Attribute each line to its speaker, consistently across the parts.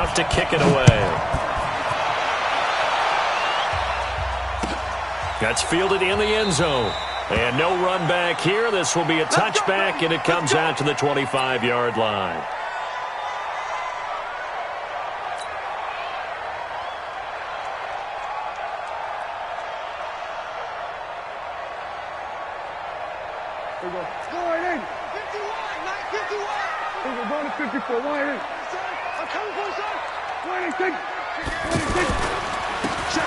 Speaker 1: enough to kick it away. That's fielded in the end zone. And no run back here. This will be a touchback, and it comes out to the 25-yard line.
Speaker 2: There we go. Go right in. 51, 951. There we go. Going to 54. Wide in. I'm coming for you, son. Wide in, take.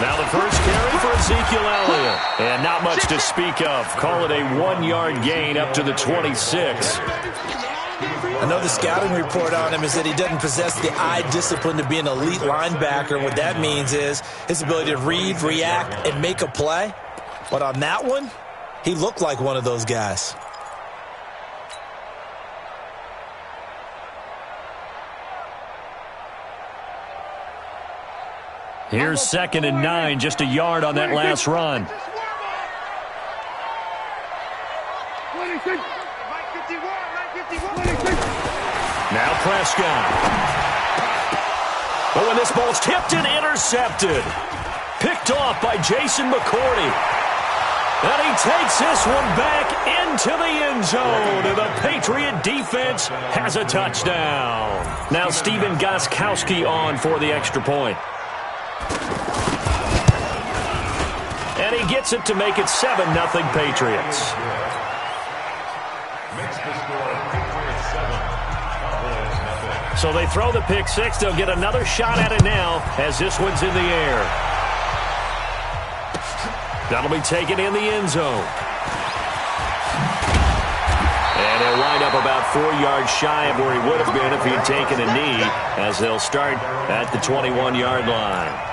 Speaker 1: Now the first carry for Ezekiel Elliott. And not much to speak of. Call it a 1-yard gain up to the 26.
Speaker 3: I know the scouting report on him is that he doesn't possess the eye discipline to be an elite linebacker. What that means is his ability to read, react, and make a play. But on that one, he looked like one of those guys.
Speaker 1: Here's 2nd and 9, just a yard on that last run. Now Prescott. But when this ball's tipped and intercepted. Picked off by Jason McCourty. And he takes this one back into the end zone. And the Patriot defense has a touchdown. Now Steven Gostkowski on for the extra point. And he gets it to make it 7-0 Patriots. So they throw the pick six. They'll get another shot at it now as this one's in the air. That'll be taken in the end zone. And he'll wind up about 4 yards shy of where he would have been if he had taken a knee, as they'll start at the 21-yard line.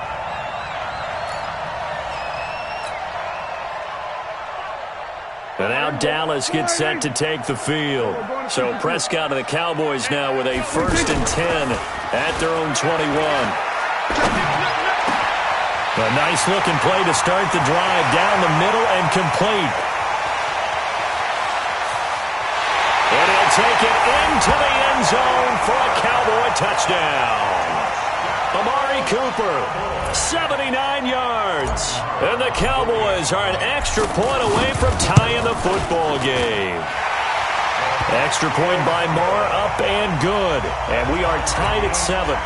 Speaker 1: And now Dallas gets set to take the field. So Prescott and the Cowboys now with a 1st and 10 at their own 21. A nice-looking play to start the drive down the middle and complete. And he'll take it into the end zone for a Cowboy touchdown. Amari Cooper, 79 yards. And the Cowboys are an extra point away from tying the football game. Extra point by Moore, up and good. And we are tied at 7.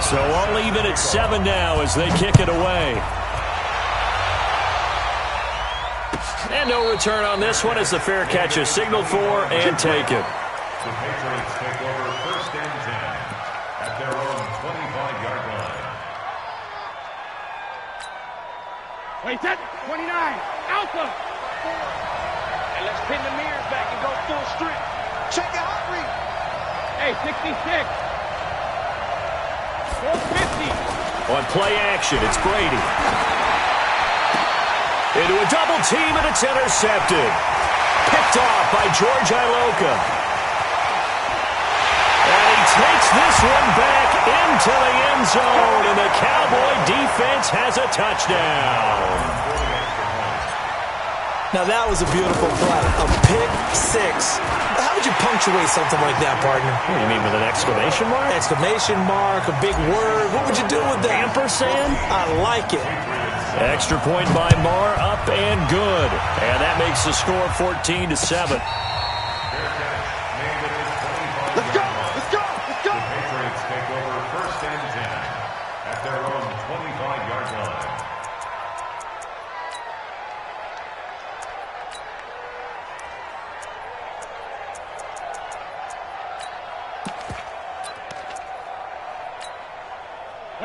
Speaker 1: So all even at 7 now as they kick it away. And no return on this one as the fair catch is signaled for and taken.
Speaker 4: The Patriots take over 1st and 10 at their own 25-yard line.
Speaker 2: Wait, set. 29. Alpha.
Speaker 5: And let's pin the mirrors back and go full strength.
Speaker 2: Check the heart rate. Hey, 66. 450.
Speaker 1: On play action, it's Brady. Into a double team, and it's intercepted. Picked off by George Iloka. And he takes this one back into the end zone, and the Cowboy defense has a touchdown.
Speaker 3: Now that was a beautiful play. A pick six. How would you punctuate something like that, partner?
Speaker 1: What do you mean, with an exclamation mark?
Speaker 3: Exclamation mark, a big word. What would you do with that?
Speaker 1: Ampersand?
Speaker 3: I like it.
Speaker 1: Extra point by Moore, up and good. And that makes the score 14-7.
Speaker 2: Let's go. Let's go. Let's go.
Speaker 4: The Patriots take over 1st and 10 at their own 25-yard line.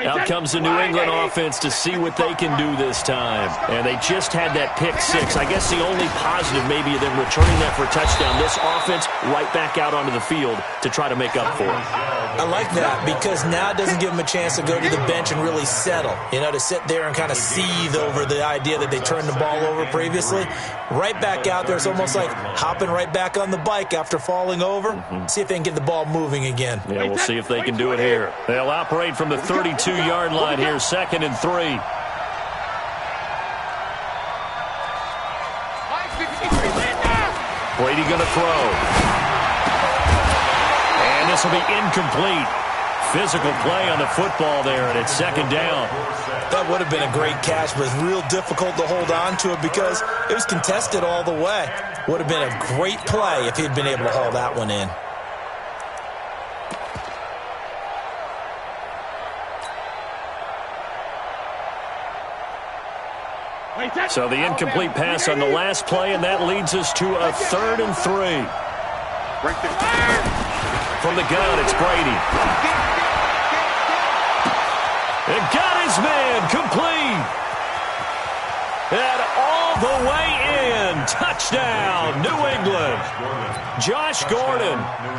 Speaker 1: Out comes the New England offense to see what they can do this time. And they just had that pick six. I guess the only positive maybe of them returning that for a touchdown. This offense right back out onto the field to try to make up for it.
Speaker 3: I like that because now it doesn't give them a chance to go to the bench and really settle. You know, to sit there and kind of seethe over the idea that they turned the ball over previously. Right back out there. It's almost like hopping right back on the bike after falling over. See if they can get the ball moving again.
Speaker 1: Yeah, we'll see if they can do it here. They'll operate from the 32-yard line here, 2nd and 3. Brady going to throw. And this will be incomplete. Physical play on the football there, and it's second down.
Speaker 3: That would have been a great catch, but it's real difficult to hold on to it because it was contested all the way. Would have been a great play if he'd been able to haul that one in.
Speaker 1: So the incomplete pass on the last play, and that leads us to a 3rd and 3. From the gun, it's Brady. It got his man complete. And all the way in. Touchdown, New England. Josh Gordon,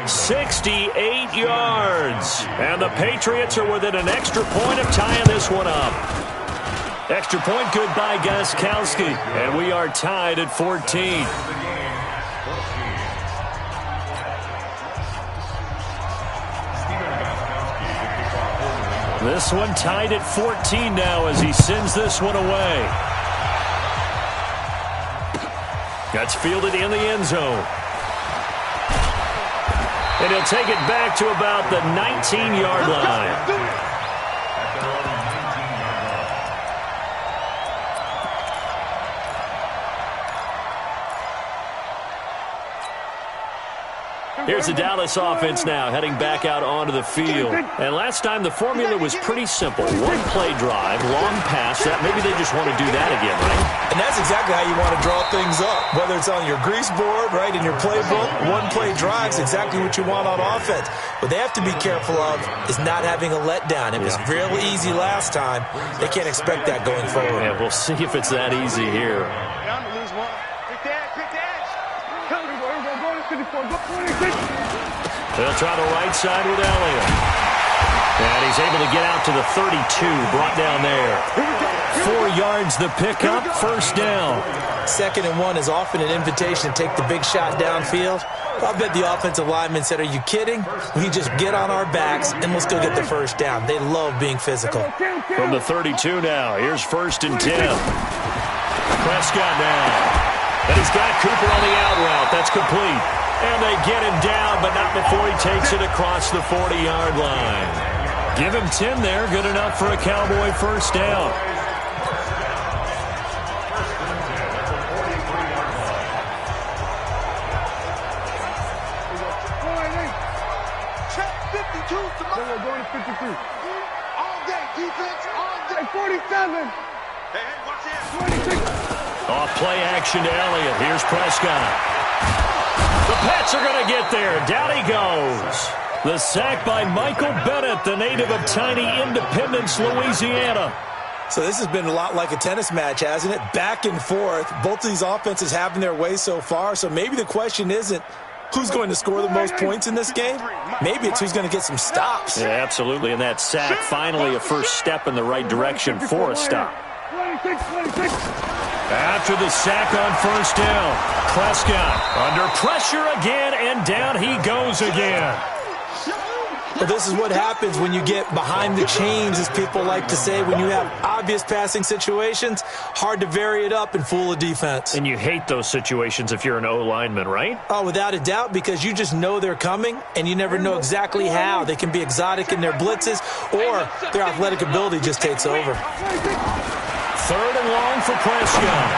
Speaker 1: 68 yards. And the Patriots are within an extra point of tying this one up. Extra point good by Gostkowski. And we are tied at 14. This one tied at 14 now as he sends this one away. That's fielded in the end zone. And he'll take it back to about the 19-yard line. Here's the Dallas offense now heading back out onto the field. And last time the formula was pretty simple. One play drive, long pass. That maybe they just want to do that again, right?
Speaker 3: And that's exactly how you want to draw things up. Whether it's on your grease board, right, in your playbook, one play drive is exactly what you want on offense. What they have to be careful of is not having a letdown. It was real easy last time. They can't expect that going forward.
Speaker 1: Yeah, we'll see if it's that easy here. They'll try the right side with Elliott. And he's able to get out to the 32, brought down there. 4 yards the pickup, first down.
Speaker 3: 2nd and 1 is often an invitation to take the big shot downfield. I'll bet the offensive lineman said, are you kidding? We just get on our backs and we'll still get the first down. They love being physical.
Speaker 1: From the 32 now, here's 1st and 10. Prescott now. And he's got Cooper on the out route. That's complete. And they get him down, but not before he takes it across the 40-yard line. Give him 10 there. Good enough for a Cowboy first down.
Speaker 2: We're going to 53. All day, defense, all day. 47. Hey, watch this. 26.
Speaker 1: Off play action to Elliott. Here's Prescott. The Pats are going to get there. Down he goes. The sack by Michael Bennett, the native of tiny Independence, Louisiana.
Speaker 3: So this has been a lot like a tennis match, hasn't it? Back and forth. Both of these offenses having their way so far. So maybe the question isn't who's going to score the most points in this game. Maybe it's who's going to get some stops.
Speaker 1: Yeah, absolutely. And that sack, finally a first step in the right direction for a stop.
Speaker 2: 26.
Speaker 1: After the sack on first down, Prescott under pressure again, and down he goes again.
Speaker 3: Well, this is what happens when you get behind the chains, as people like to say. When you have obvious passing situations, hard to vary it up and fool a defense.
Speaker 1: And you hate those situations if you're an O-lineman, right?
Speaker 3: Oh, without a doubt, because you just know they're coming, and you never know exactly how. They can be exotic in their blitzes, or their athletic ability just takes over.
Speaker 1: 3rd and long for Prescott.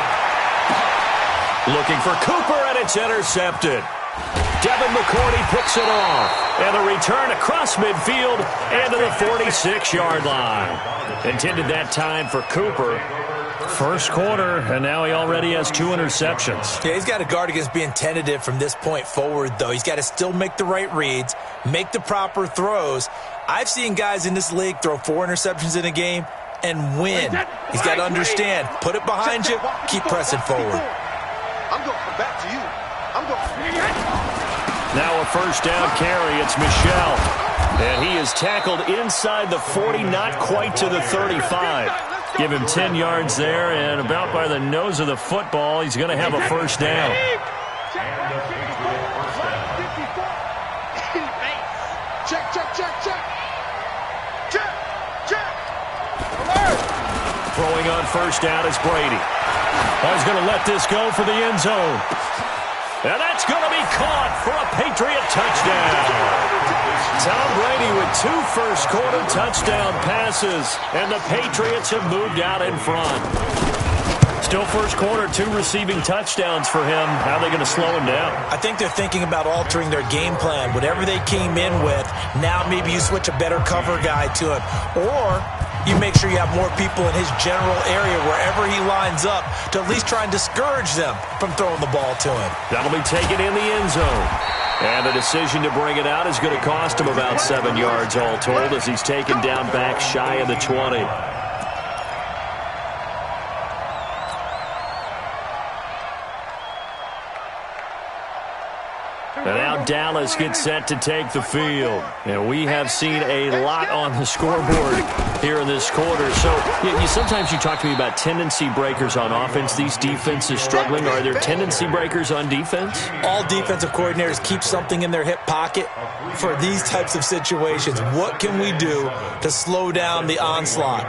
Speaker 1: Looking for Cooper, and it's intercepted. Devin McCourty picks it off. And a return across midfield and to the 46-yard line. Intended that time for Cooper. First quarter, and now he already has 2 interceptions.
Speaker 3: Yeah, he's got to guard against being tentative from this point forward, though. He's got to still make the right reads, make the proper throws. I've seen guys in this league throw 4 interceptions in a game and win. He's got to understand, put it behind you, keep pressing forward.
Speaker 2: I'm going to come back to you. I'm going to...
Speaker 1: Now a first down carry. It's Michel. And he is tackled inside the 40, not quite to the 35. Give him 10 yards there, and about by the nose of the football, he's going to have a first down. Throwing on first down is Brady. Oh, he's going to let this go for the end zone. And that's going to be caught for a Patriot touchdown. Tom Brady with 2 first-quarter touchdown passes, and the Patriots have moved out in front. Still first quarter, 2 receiving touchdowns for him. How are they going to slow him down?
Speaker 3: I think they're thinking about altering their game plan. Whatever they came in with, now maybe you switch a better cover guy to him. Or you make sure you have more people in his general area wherever he lines up to at least try and discourage them from throwing the ball to him.
Speaker 1: That'll be taken in the end zone. And the decision to bring it out is going to cost him about 7 yards all told as he's taken down back shy of the 20. And now Dallas gets set to take the field. And we have seen a lot on the scoreboard here in this quarter. So sometimes you talk to me about tendency breakers on offense. These defenses struggling. Are there tendency breakers on defense?
Speaker 3: All defensive coordinators keep something in their hip pocket for these types of situations. What can we do to slow down the onslaught?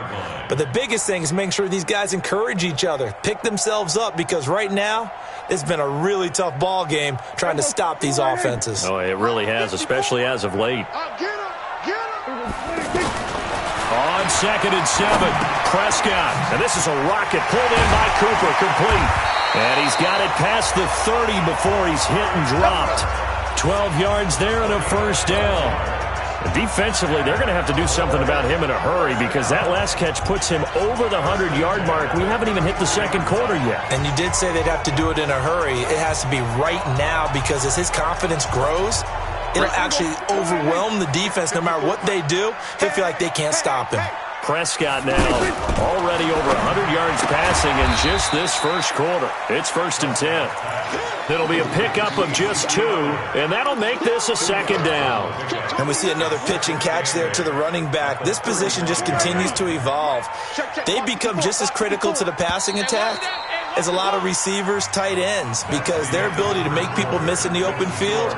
Speaker 3: But the biggest thing is making sure these guys encourage each other, pick themselves up, because right now it's been a really tough ball game trying to stop these offenses.
Speaker 1: Oh, it really has, especially as of late. On 2nd and 7, Prescott. And this is a rocket pulled in by Cooper, complete. And he's got it past the 30 before he's hit and dropped. 12 yards there and a first down. Defensively, they're going to have to do something about him in a hurry because that last catch puts him over the 100-yard mark. We haven't even hit the second quarter yet.
Speaker 3: And you did say they'd have to do it in a hurry. It has to be right now because as his confidence grows, it'll actually overwhelm the defense. No matter what they do, he'll feel like they can't stop him.
Speaker 1: Prescott now already over 100 yards passing in just this first quarter. It's 1st and 10. It'll be a pickup of just 2, and that'll make this a second down.
Speaker 3: And we see another pitch and catch there to the running back. This position just continues to evolve. They become just as critical to the passing attack as a lot of receivers, tight ends, because their ability to make people miss in the open field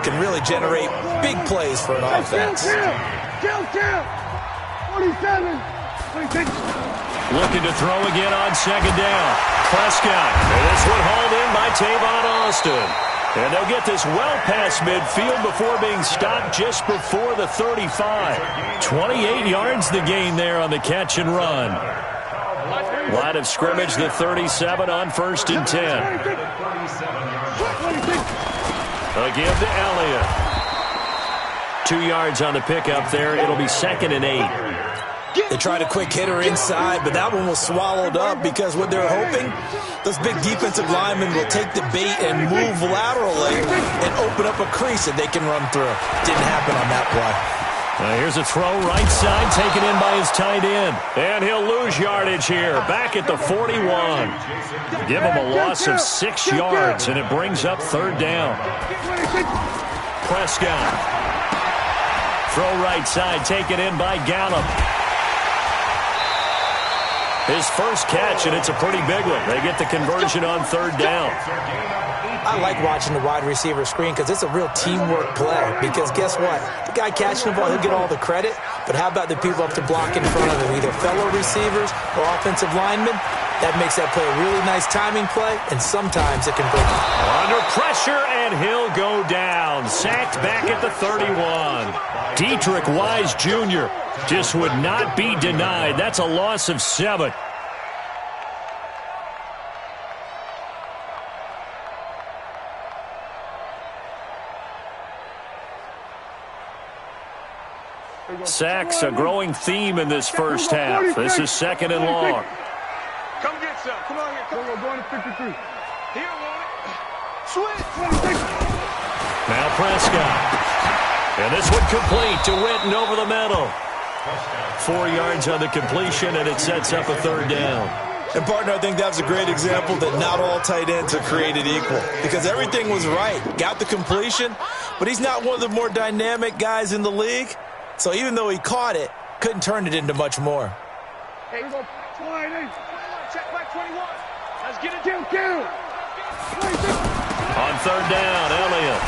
Speaker 3: can really generate big plays for an offense.
Speaker 2: 47, 26.
Speaker 1: Looking to throw again on second down. Prescott. And this one hauled in by Tavon Austin. And they'll get this well past midfield before being stopped just before the 35. 28 yards the gain there on the catch and run. Line of scrimmage, the 37 on 1st and 10. A give to Elliott. 2 yards on the pickup there. It'll be 2nd and 8.
Speaker 3: They tried a quick hitter inside, but that one was swallowed up because what they're hoping, those big defensive linemen will take the bait and move laterally and open up a crease that they can run through. Didn't happen on that play.
Speaker 1: Here's a throw right side taken in by his tight end. And he'll lose yardage here. Back at the 41. Give him a loss of 6 yards, and it brings up 3rd down. Prescott. Throw right side taken in by Gallup. His first catch, and it's a pretty big one. They get the conversion on 3rd down.
Speaker 3: I like watching the wide receiver screen because it's a real teamwork play. Because guess what? The guy catching the ball, he'll get all the credit. But how about the people up to block in front of him, either fellow receivers or offensive linemen? That makes that play a really nice timing play, and sometimes it can break it.
Speaker 1: Under pressure, and he'll go down. Sacked back at the 31. Dietrich Wise Jr. just would not be denied. That's a loss of 7. Sacks, a growing theme in this first half. This is 2nd and long.
Speaker 5: Come get some. Come on here.
Speaker 2: We're going to 53.
Speaker 5: He don't want it. Switch.
Speaker 1: Now Prescott. And this one complete to Witten over the middle. 4 yards on the completion, and it sets up a 3rd down.
Speaker 3: And, partner, I think that was a great example that not all tight ends are created equal. Because everything was right. Got the completion, but he's not one of the more dynamic guys in the league. So even though he caught it, couldn't turn it into much more.
Speaker 5: Hey, go. Check back 21. Let's get it.
Speaker 2: Kill.
Speaker 1: On 3rd down, Elliott.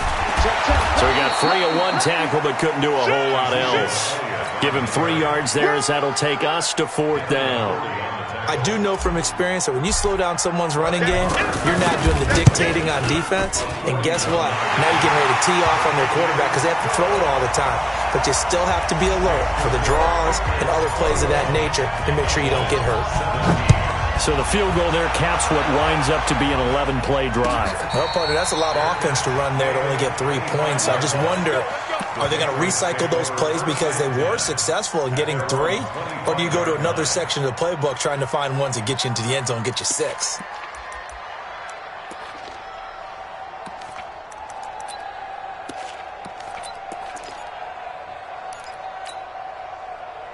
Speaker 1: So he got 3 at 1 tackle, but couldn't do a whole lot else. Give him 3 yards there as that'll take us to 4th down.
Speaker 3: I do know from experience that when you slow down someone's running game, you're not doing the dictating on defense. And guess what? Now you're getting ready to tee off on their quarterback because they have to throw it all the time. But you still have to be alert for the draws and other plays of that nature to make sure you don't get hurt.
Speaker 1: So the field goal there caps what winds up to be an 11-play drive.
Speaker 3: Well, partner, that's a lot of offense to run there to only get 3 points. I just wonder, are they going to recycle those plays because they were successful in getting 3? Or do you go to another section of the playbook trying to find ones that get you into the end zone and get you 6?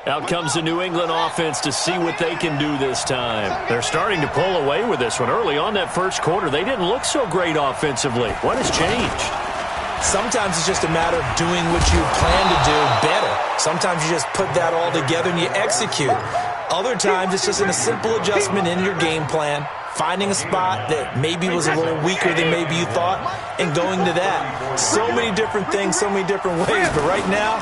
Speaker 1: Out comes the New England offense to see what they can do this time. They're starting to pull away with this one. Early on that first quarter, they didn't look so great offensively. What has changed?
Speaker 3: Sometimes it's just a matter of doing what you plan to do better. Sometimes you just put that all together and you execute. Other times it's just a simple adjustment in your game plan, finding a spot that maybe was a little weaker than maybe you thought, and going to that. So many different things, so many different ways, but right now,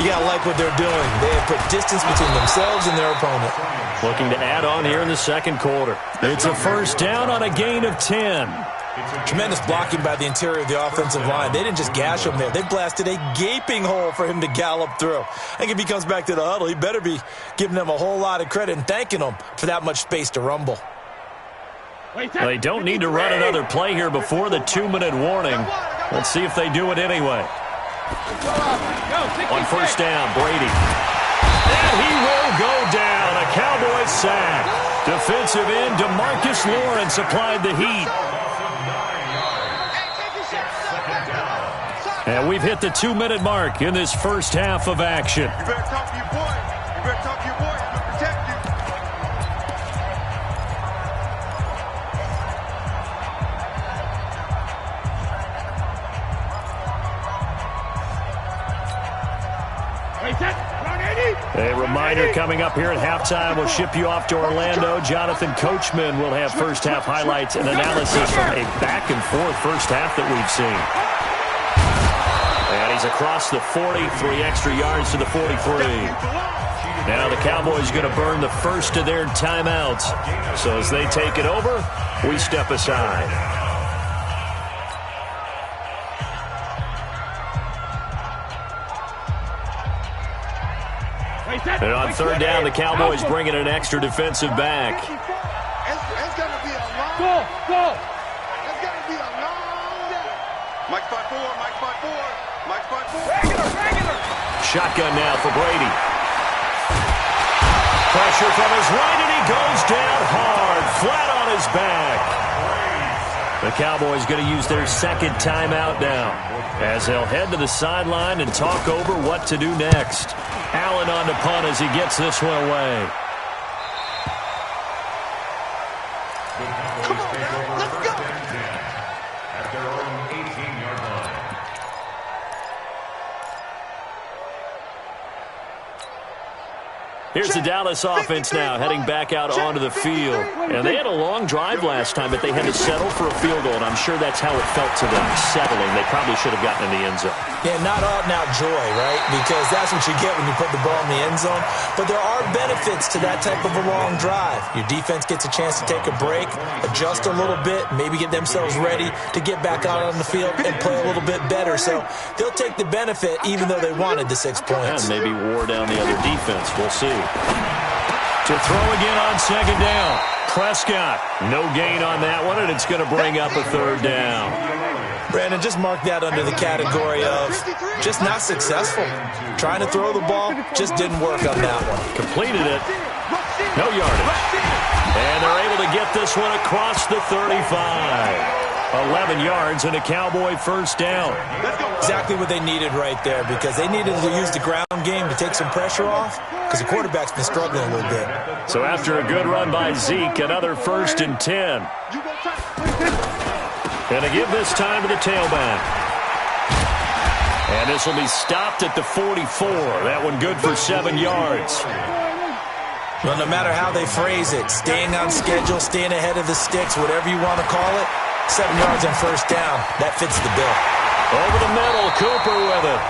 Speaker 3: you got to like what they're doing. They have put distance between themselves and their opponent.
Speaker 1: Looking to add on here in the second quarter. It's a first down on a gain of 10.
Speaker 3: Tremendous blocking by the interior of the offensive line. They didn't just gash him there. They blasted a gaping hole for him to gallop through. I think if he comes back to the huddle, he better be giving them a whole lot of credit and thanking them for that much space to rumble.
Speaker 1: They don't need to run another play here before the 2-minute warning. Let's see if they do it anyway. On first down, Brady. And he will go down. A Cowboys sack. Defensive end DeMarcus Lawrence applied the heat. And we've hit the 2-minute mark in this first half of action.
Speaker 2: You better talk to your boy. You better talk to your boy. I'm going to protect you.
Speaker 1: A reminder coming up here at halftime. We'll ship you off to Orlando. Jonathan Coachman will have first half highlights and analysis from a back-and-forth first half that we've seen. And he's across the 40, 3 extra yards to the 43. Now the Cowboys are going to burn the first of their timeouts. So as they take it over, we step aside. And on third down, the Cowboys bring in an extra defensive back.
Speaker 2: It's going to be a long... Go! It's going to be a long day. Mike spot 4, Mike spot 4, Mike spot 4. Regular!
Speaker 1: Shotgun now for Brady. Pressure from his right, and he goes down hard, flat on his back. The Cowboys going to use their second timeout now, as they'll head to the sideline and talk over what to do next. Allen on the punt as he gets this one away.
Speaker 2: Come on, man. Let's go.
Speaker 4: At their own 18-yard line.
Speaker 1: Here's the Dallas offense now heading back out onto the field. And they had a long drive last time, but they had to settle for a field goal, and I'm sure that's how it felt to them, settling. They probably should have gotten in the end zone.
Speaker 3: Yeah, not out-and-out joy, right? Because that's what you get when you put the ball in the end zone. But there are benefits to that type of a long drive. Your defense gets a chance to take a break, adjust a little bit, maybe get themselves ready to get back out on the field and play a little bit better. So they'll take the benefit even though they wanted the 6 points.
Speaker 1: And maybe wore down the other defense. We'll see. To throw again on second down. Prescott, no gain on that one, and it's going to bring up a third down.
Speaker 3: Brandon, just mark that under the category of just not successful. Trying to throw the ball, just didn't work on that one.
Speaker 1: Completed it. No yardage. And they're able to get this one across the 35. 11 yards and a Cowboy first down.
Speaker 3: Exactly what they needed right there, because they needed to use the ground game to take some pressure off, because the quarterback's been struggling a little bit.
Speaker 1: So after a good run by Zeke, another 1st and 10. And to give this time to the tailback. And this will be stopped at the 44. That one good for 7 yards.
Speaker 3: Well, no matter how they phrase it, staying on schedule, staying ahead of the sticks, whatever you want to call it, 7 yards on first down, that fits the bill.
Speaker 1: Over the middle, Cooper with it.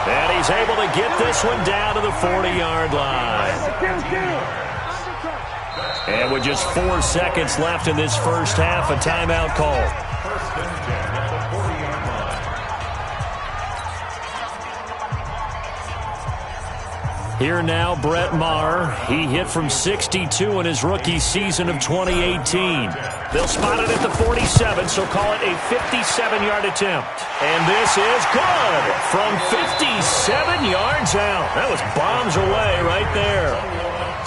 Speaker 1: And he's able to get this one down to the 40-yard line. And with just 4 seconds left in this first half, a timeout call.
Speaker 4: First and 10 at the 40-yard line.
Speaker 1: Here now, Brett Maher. He hit from 62 in his rookie season of 2018. They'll spot it at the 47, so call it a 57-yard attempt. And this is good from 57 yards out. That was bombs away right there.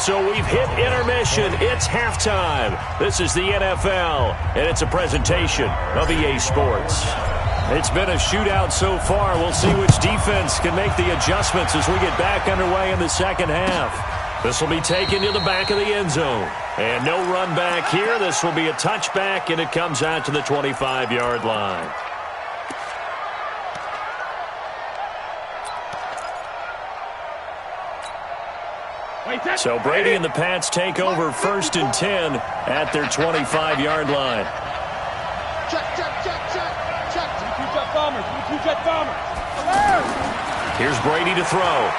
Speaker 1: So we've hit intermission. It's halftime. This is the NFL, and it's a presentation of EA Sports. It's been a shootout so far. We'll see which defense can make the adjustments as we get back underway in the second half. This will be taken to the back of the end zone. And no run back here. This will be a touchback, and it comes out to the 25-yard line. So Brady and the Pats take over first and 10 at their 25-yard line.
Speaker 5: Check. Two-jet bombers.
Speaker 1: Here's Brady to throw.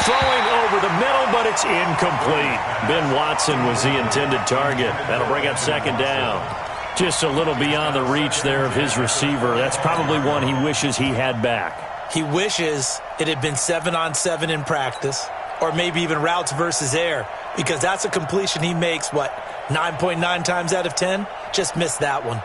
Speaker 1: Throwing over the middle, but it's incomplete. Ben Watson was the intended target. That'll bring up second down. Just a little beyond the reach there of his receiver. That's probably one he wishes he had back.
Speaker 3: He wishes it had been 7-on-7 in practice, or maybe even routes versus air, because that's a completion he makes, 9.9 times out of 10? Just missed that one.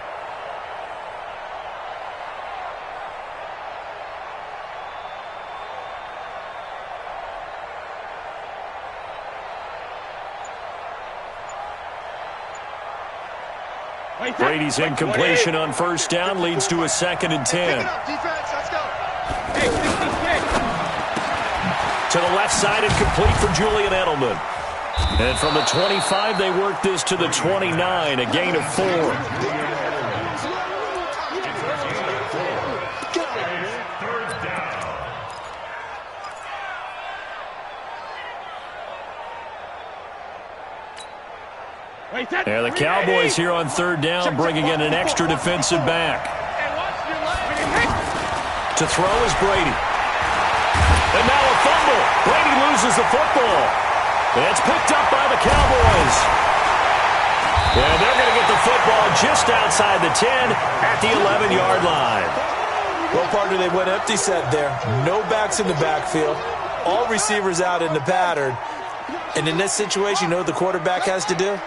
Speaker 1: Brady's incompletion on first down leads to a second and 10.
Speaker 2: Defense, let's go.
Speaker 1: To the left side and complete for Julian Edelman. And from the 25, they work this to the 29, a gain of 4. And the Cowboys here on third down bringing in an extra defensive back. To throw is Brady. And now a fumble. Brady loses the football. And it's picked up by the Cowboys. And they're going to get the football just outside the 10 at the 11-yard line.
Speaker 3: Well, partner, they went empty set there. No backs in the backfield. All receivers out in the pattern. And in this situation, you know what the quarterback has to do?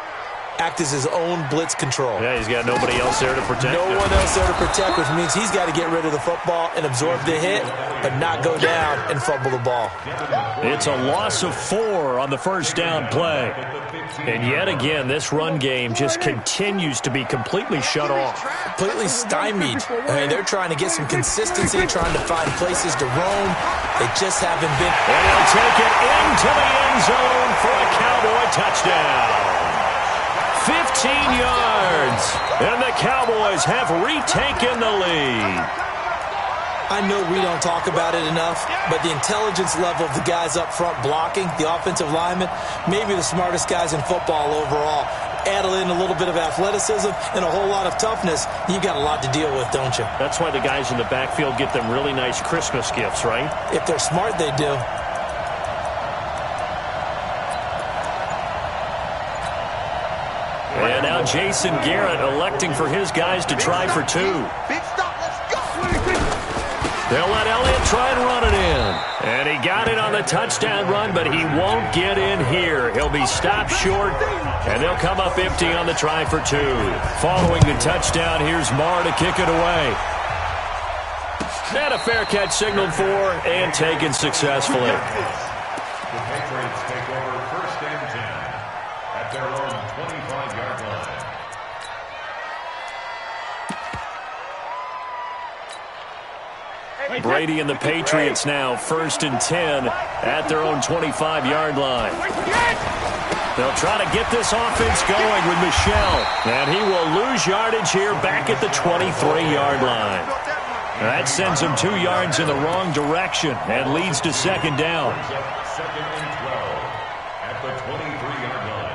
Speaker 3: Act as his own blitz control.
Speaker 1: Yeah, he's got nobody else there to protect him.
Speaker 3: No one else there to protect, which means he's got to get rid of the football and absorb the hit, but not go down and fumble the ball.
Speaker 1: It's a loss of 4 on the first down play. And yet again, this run game just continues to be completely shut off.
Speaker 3: Completely stymied. I mean, they're trying to get some consistency, trying to find places to roam. They just haven't been.
Speaker 1: And he'll take it into the end zone for a Cowboy touchdown. 15 yards, and the Cowboys have retaken the lead.
Speaker 3: I know we don't talk about it enough, but the intelligence level of the guys up front blocking, the offensive linemen, maybe the smartest guys in football overall. Add in a little bit of athleticism and a whole lot of toughness, you've got a lot to deal with, don't you?
Speaker 1: That's why the guys in the backfield get them really nice Christmas gifts, right?
Speaker 3: If they're smart, they do.
Speaker 1: And now Jason Garrett electing for his guys to try for 2.
Speaker 2: Big stop, let's go.
Speaker 1: They'll let Elliott try and run it in. And he got it on the touchdown run, but he won't get in here. He'll be stopped short, and they'll come up empty on the try for 2. Following the touchdown, here's Maher to kick it away. And a fair catch signaled for and taken successfully.
Speaker 4: The Patriots take over first and 10 at their own 25-yard line.
Speaker 1: Brady and the Patriots now first and 10 at their own 25-yard line. They'll try to get this offense going with Michel. And he will lose yardage here back at the 23-yard line. That sends him 2 yards in the wrong direction and leads to second down.
Speaker 4: Second and 12 at the 23-yard line.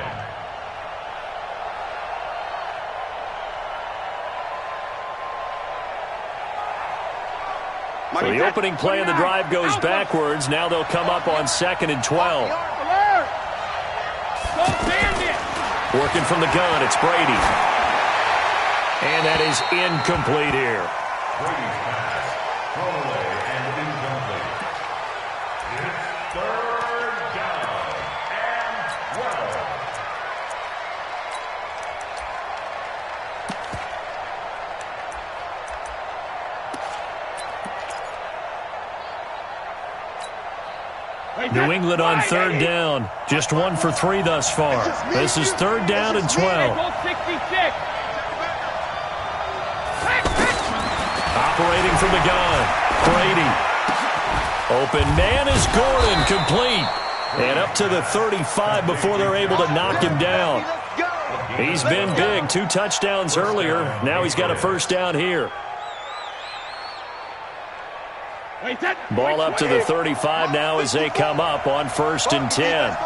Speaker 1: So the opening play of the drive goes backwards. Now they'll come up on second and 12. Working from the gun, it's Brady. And that is incomplete here.
Speaker 4: Brady's pass, throwaway and incomplete. It's third down and 12.
Speaker 1: New England on third down. Just 1 for 3 thus far. This is third down and 12. Operating from the gun. Brady. Open man is Gordon, complete. And up to the 35 before they're able to knock him down. He's been big. 2 touchdowns earlier. Now he's got a first down here. Ball up to the 35 now as they come up on 1st and 10.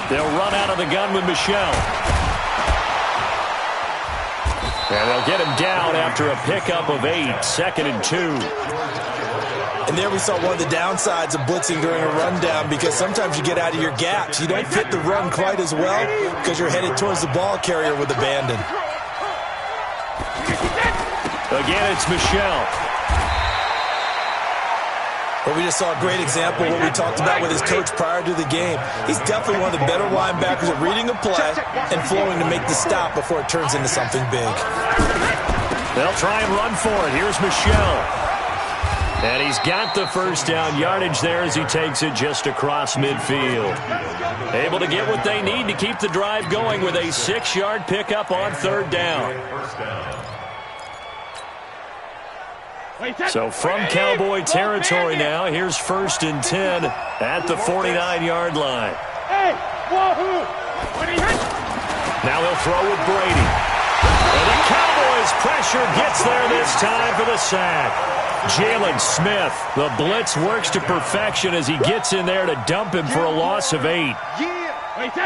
Speaker 1: They'll run out of the gun with Michel. And they'll get him down after a pickup of 8, 2nd and 2.
Speaker 3: And there we saw one of the downsides of blitzing during a rundown, because sometimes you get out of your gaps. You don't fit the run quite as well because you're headed towards the ball carrier with abandon.
Speaker 1: Again, it's Michel.
Speaker 3: But we just saw a great example of what we talked about with his coach prior to the game. He's definitely one of the better linebackers at reading a play and flowing to make the stop before it turns into something big.
Speaker 1: They'll try and run for it. Here's Michel. And he's got the first down yardage there as he takes it just across midfield. Able to get what they need to keep the drive going with a 6-yard pickup on third down. So from Cowboy territory now, here's 1st and 10 at the 49-yard line. Now they'll throw with Brady. And the Cowboys' pressure gets there this time for the sack. Jalen Smith, the blitz works to perfection as he gets in there to dump him for a loss of 8.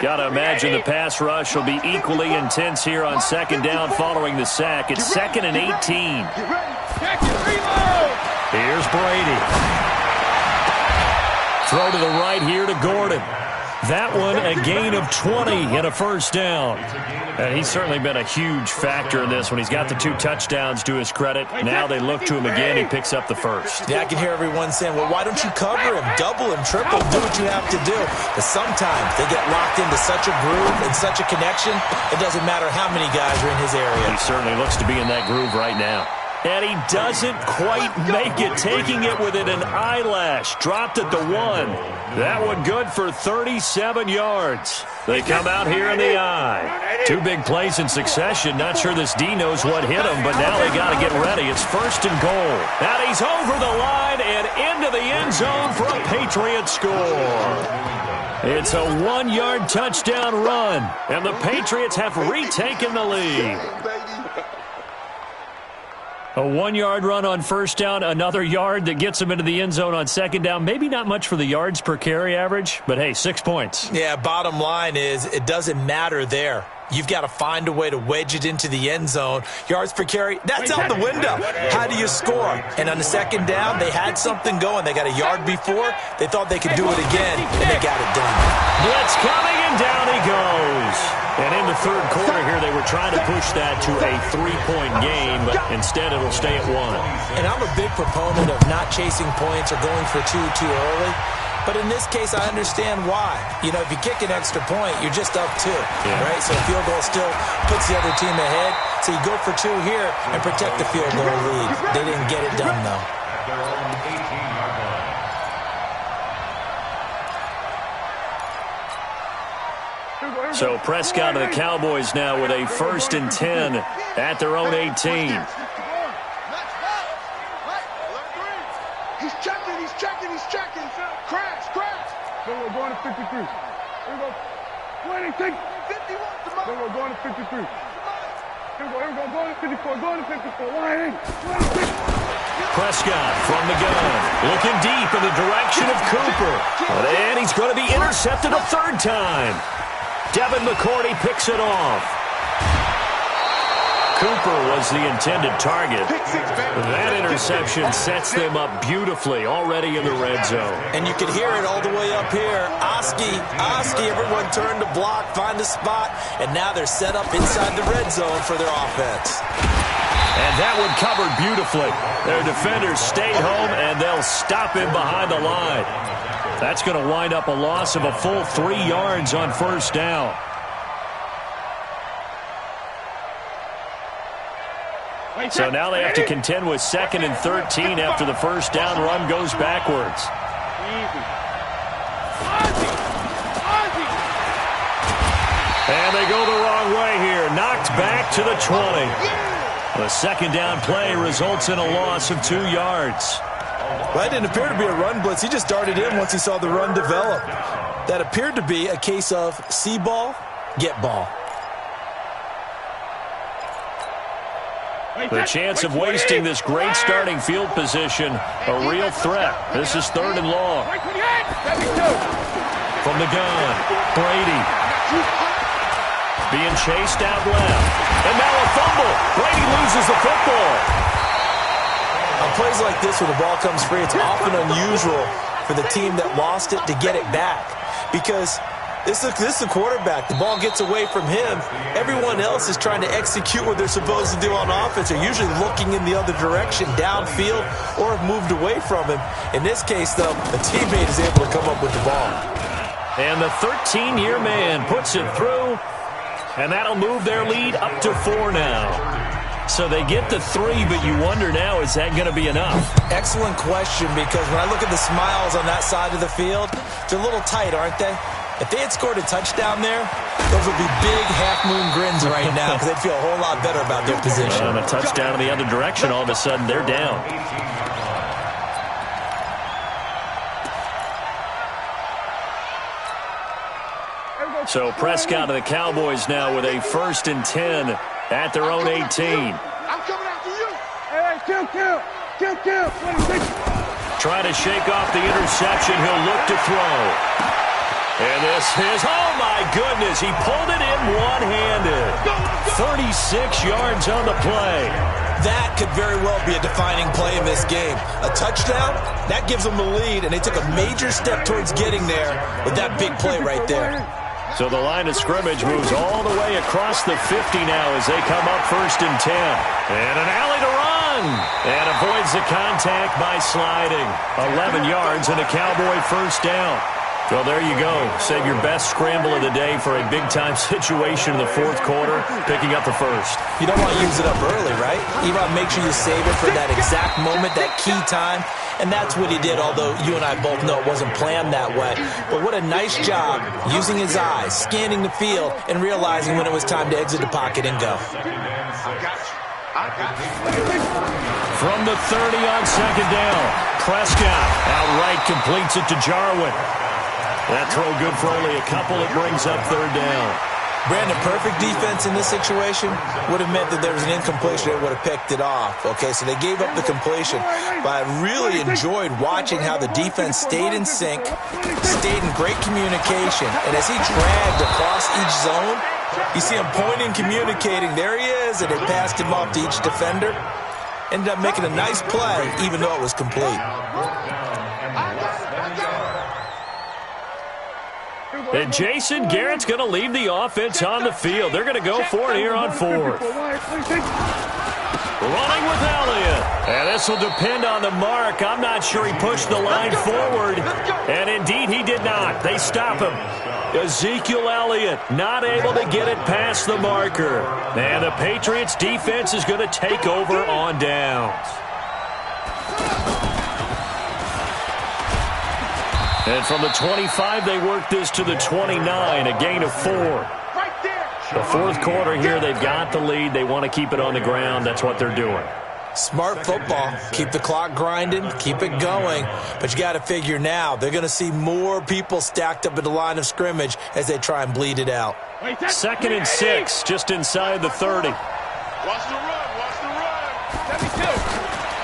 Speaker 1: Got to imagine the pass rush will be equally intense here on 2nd down following the sack. It's 2nd and 18. Here's Brady. Throw to the right here to Gordon. That one a gain of 20 and a first down. And he's certainly been a huge factor in this when he's got the 2 touchdowns to his credit. Now they look to him again. He picks up the first.
Speaker 3: Yeah, I can hear everyone saying, well, why don't you cover him? Double him, triple him, do what you have to do. But sometimes they get locked into such a groove and such a connection, it doesn't matter how many guys are in his area.
Speaker 1: He certainly looks to be in that groove right now. And he doesn't quite make it, taking it within an eyelash. Dropped at the 1. That one good for 37 yards. They come out here in the eye. 2 big plays in succession. Not sure this D knows what hit him, but now they got to get ready. It's 1st and goal. And he's over the line and into the end zone for a Patriot score. It's a 1-yard touchdown run, and the Patriots have retaken the lead. A 1-yard run on first down, another yard that gets them into the end zone on 2nd down. Maybe not much for the yards per carry average, but hey, 6 points.
Speaker 3: Yeah, bottom line is it doesn't matter there. You've got to find a way to wedge it into the end zone. Yards per carry, that's out the window. How do you score? And on the 2nd down, they had something going. They got a yard before. They thought they could do it again, and they got it done.
Speaker 1: Blitz coming, and down he goes. And in the 3rd quarter here, they were trying to push that to a 3-point game, but instead it'll stay at 1.
Speaker 3: And I'm a big proponent of not chasing points or going for 2 too early. But in this case, I understand why. You know, if you kick an extra point, you're just up 2, right? So a field goal still puts the other team ahead. So you go for 2 here and protect the field goal lead. They didn't get it done, though.
Speaker 1: So Prescott and the Cowboys now with a 1st and 10 at their own 18.
Speaker 2: He's checking. Crash.
Speaker 5: We're going to 53. Here we go. 20, 51. We're going to 53. Here we go. Going to 54. Going to 54. Line in. 26.
Speaker 1: Prescott from the gun, looking deep in the direction of Cooper. And he's going to be intercepted a 3rd time. Devin McCourty picks it off. Cooper was the intended target. That interception sets them up beautifully already in the red zone.
Speaker 3: And you can hear it all the way up here. Oski, everyone turned to block, find a spot, and now they're set up inside the red zone for their offense.
Speaker 1: And that one covered beautifully. Their defenders stayed home, and they'll stop him behind the line. That's going to wind up a loss of a full 3 yards on first down. So now they have to contend with 2nd and 13 after the first down run goes backwards. And they go the wrong way here. Knocked back to the 20. The second down play results in a loss of 2 yards.
Speaker 3: Well, that didn't appear to be a run blitz. He just darted in once he saw the run develop. That appeared to be a case of see ball, get ball.
Speaker 1: The chance of wasting this great starting field position, a real threat. This is 3rd and long. From the gun, Brady. Being chased out left. And now a fumble. Brady loses the football.
Speaker 3: On plays like this where the ball comes free, it's often unusual for the team that lost it to get it back. Because this is the quarterback. The ball gets away from him. Everyone else is trying to execute what they're supposed to do on offense. They're usually looking in the other direction, downfield, or have moved away from him. In this case, though, a teammate is able to come up with the ball.
Speaker 1: And the 13-year man puts it through, and that'll move their lead up to 4 now. So they get the 3, but you wonder now, is that going to be enough?
Speaker 3: Excellent question, because when I look at the smiles on that side of the field, they're a little tight, aren't they? If they had scored a touchdown there, those would be big half-moon grins right now because they'd feel a whole lot better about their position.
Speaker 1: And a touchdown in the other direction, all of a sudden they're down. So Prescott and the Cowboys now with a 1st and 10 at their own 18.
Speaker 2: I'm coming after you.
Speaker 5: Hey, kill.
Speaker 1: Trying to shake off the interception. He'll look to throw. And this is, oh my goodness, he pulled it in one-handed. 36 yards on the play.
Speaker 3: That could very well be a defining play in this game. A touchdown, that gives them the lead, and they took a major step towards getting there with that big play right there.
Speaker 1: So the line of scrimmage moves all the way across the 50 now as they come up 1st and 10. And an alley to run. And avoids the contact by sliding. 11 yards and a Cowboy 1st down. Well, there you go. Save your best scramble of the day for a big-time situation in the 4th quarter, picking up the 1st.
Speaker 3: You don't want to use it up early, right? You want to make sure you save it for that exact moment, that key time. And that's what he did, although you and I both know it wasn't planned that way. But what a nice job using his eyes, scanning the field, and realizing when it was time to exit the pocket and go.
Speaker 1: From the 30 on 2nd down, Prescott outright completes it to Jarwin. That throw good for only a couple. It brings up 3rd down.
Speaker 3: Brandon, perfect defense in this situation would have meant that there was an incompletion that would have picked it off. Okay, so they gave up the completion. But I really enjoyed watching how the defense stayed in sync, stayed in great communication. And as he dragged across each zone, you see him pointing, communicating. There he is, and they passed him off to each defender. Ended up making a nice play, even though it was complete.
Speaker 1: And Jason Garrett's going to leave the offense on the field. They're going to go for it here on 4th. Running with Elliott. And this will depend on the mark. I'm not sure he pushed the line forward. And indeed, he did not. They stop him. Ezekiel Elliott not able to get it past the marker. And the Patriots defense is going to take over on downs. And from the 25, they work this to the 29, a gain of 4. The 4th quarter here, they've got the lead. They want to keep it on the ground. That's what they're doing.
Speaker 3: Smart football. Keep the clock grinding. Keep it going. But you got to figure now, they're going to see more people stacked up at the line of scrimmage as they try and bleed it out.
Speaker 1: 2nd and 6, just inside the 30.
Speaker 2: Watch the run.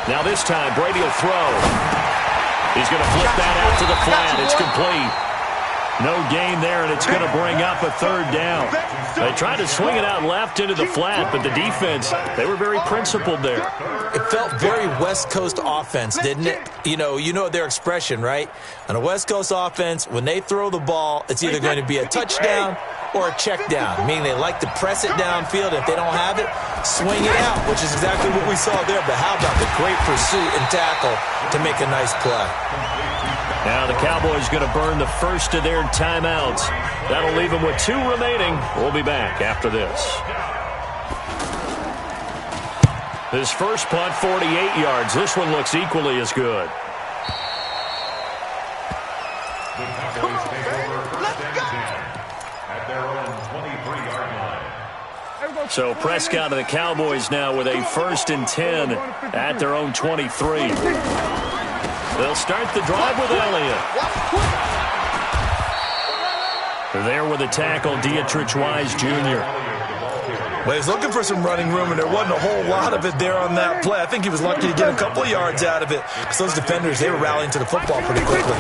Speaker 1: Now this time, Brady will throw. He's going to flip that out to the flat. It's complete. No gain there, and it's going to bring up a third down. They tried to swing it out left into the flat, but the defense, they were very principled there.
Speaker 3: It felt very West Coast offense, didn't it? You know their expression, right? On a West Coast offense, when they throw the ball, it's either going to be a touchdown or a check down, meaning they like to press it downfield. If they don't have it, swing it out, which is exactly what we saw there. But how about the great pursuit and tackle to make a nice play?
Speaker 1: Now the Cowboys going to burn the first of their timeouts. That'll leave them with 2 remaining. We'll be back after this. His first punt, 48 yards. This one looks equally as good.
Speaker 4: The Cowboys take over first and 10 at their own 23-yard line.
Speaker 1: So Prescott and the Cowboys now with a first and 10 at their own 23. They'll start the drive with Elliott. There with a tackle, Dietrich Wise Jr.
Speaker 3: Well, he's looking for some running room, and there wasn't a whole lot of it there on that play. I think he was lucky to get a couple of yards out of it, because those defenders, they were rallying to the football pretty quickly.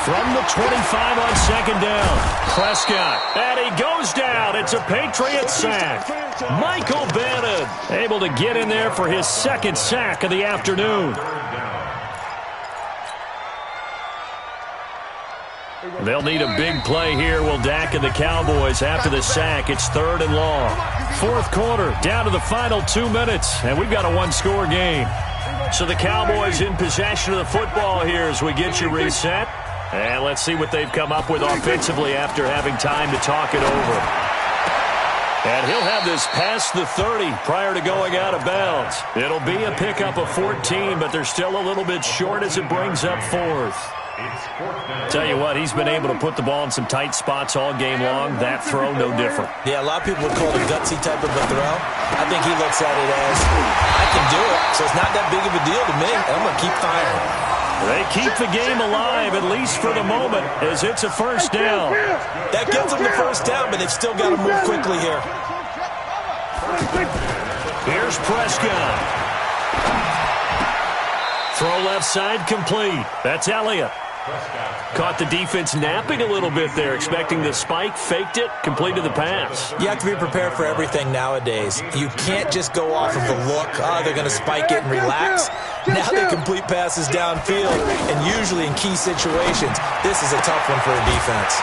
Speaker 1: From the 25 on second down, Prescott, and he goes down. It's a Patriot sack. Michael Bannon able to get in there for his second sack of the afternoon. They'll need a big play here. Will Dak and the Cowboys after the sack. It's 3rd and long. 4th quarter, down to the final 2 minutes, and we've got a 1-score game. So the Cowboys in possession of the football here as we get you reset. And let's see what they've come up with offensively after having time to talk it over. And he'll have this past the 30 prior to going out of bounds. It'll be a pickup of 14, but they're still a little bit short as it brings up 4th. Tell you what, he's been able to put the ball in some tight spots all game long. That throw, no different.
Speaker 3: Yeah, a lot of people would call it a gutsy type of a throw. I think he looks at it as, I can do it, so it's not that big of a deal to me. I'm going to keep firing.
Speaker 1: They keep the game alive, at least for the moment, as it's a first down.
Speaker 3: That gets them the first down, but they've still got to move quickly here.
Speaker 1: Here's Prescott. Throw left side complete. That's Elliott. Caught the defense napping a little bit there, expecting the spike, faked it, completed the pass.
Speaker 3: You have to be prepared for everything nowadays. You can't just go off of the look, they're going to spike it and relax. Now they complete passes downfield, and usually in key situations, this is a tough one for a defense.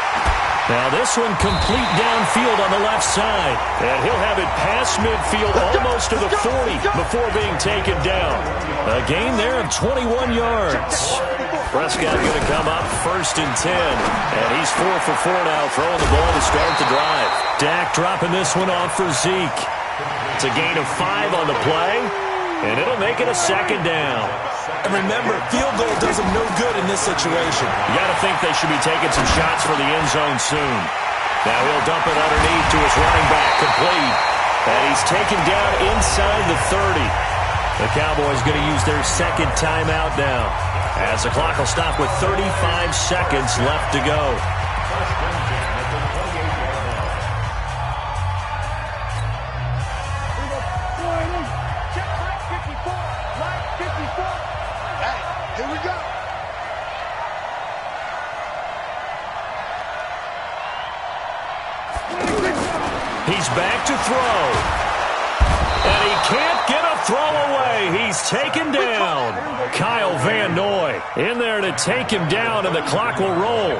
Speaker 1: Now this one complete downfield on the left side, and he'll have it past midfield almost to the 40 before being taken down. A gain there of 21 yards. Prescott going to come up 1st and 10, and he's 4 for 4 now, throwing the ball to start the drive. Dak dropping this one off for Zeke. It's a gain of 5 on the play, and it'll make it a 2nd down.
Speaker 3: And remember, field goal does them no good in this situation.
Speaker 1: You got to think they should be taking some shots for the end zone soon. Now he'll dump it underneath to his running back, complete. And he's taken down inside the 30. The Cowboys going to use their 2nd timeout now, as the clock will stop with 35 seconds left to go.
Speaker 2: Here we go.
Speaker 1: He's back to throw. And he can't get a throw away. He's taken down. Kyle Van Noy in there to take him down, and the clock will roll.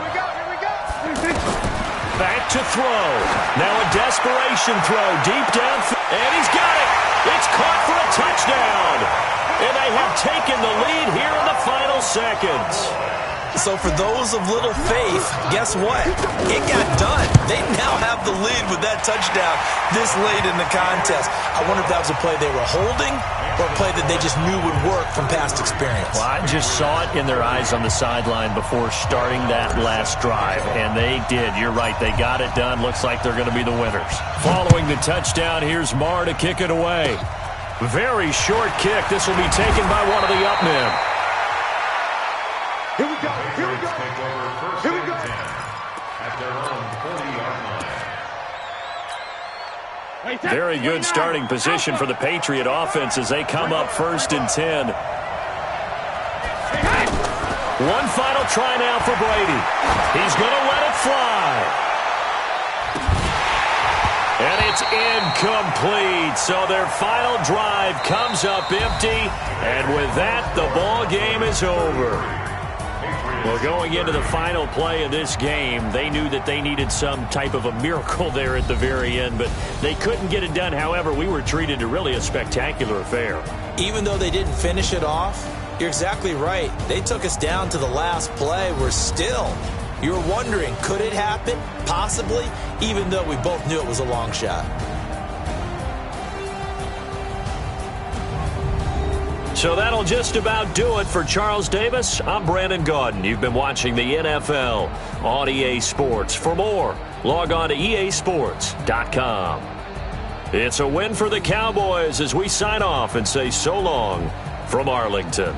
Speaker 1: Back to throw. Now a desperation throw deep down. And he's got it. It's caught for a touchdown. And they have taken the lead here in the final seconds.
Speaker 3: So for those of little faith, guess what? It got done. They now have the lead with that touchdown this late in the contest. I wonder if that was a play they were holding or a play that they just knew would work from past experience.
Speaker 1: Well, I just saw it in their eyes on the sideline before starting that last drive, and they did. You're right. They got it done. Looks like they're going to be the winners. Following the touchdown, here's Marr to kick it away. Very short kick. This will be taken by one of the up men.
Speaker 2: Here we go. Here we go.
Speaker 4: Take over first
Speaker 2: Here we
Speaker 4: and
Speaker 2: go.
Speaker 4: 10 at their own 40-yard line.
Speaker 1: Very good starting position for the Patriot offense as they come up 1st and 10. One final try now for Brady. He's going to let it fly. And it's incomplete. So their final drive comes up empty. And with that, the ball game is over. Well, going into the final play of this game, they knew that they needed some type of a miracle there at the very end, but they couldn't get it done. However, we were treated to really a spectacular affair.
Speaker 3: Even though they didn't finish it off, you're exactly right. They took us down to the last play. We're still, you're wondering, could it happen? Possibly, even though we both knew it was a long shot.
Speaker 1: So that'll just about do it for Charles Davis. I'm Brandon Gaudin. You've been watching the NFL on EA Sports. For more, log on to easports.com. It's a win for the Cowboys as we sign off and say so long from Arlington.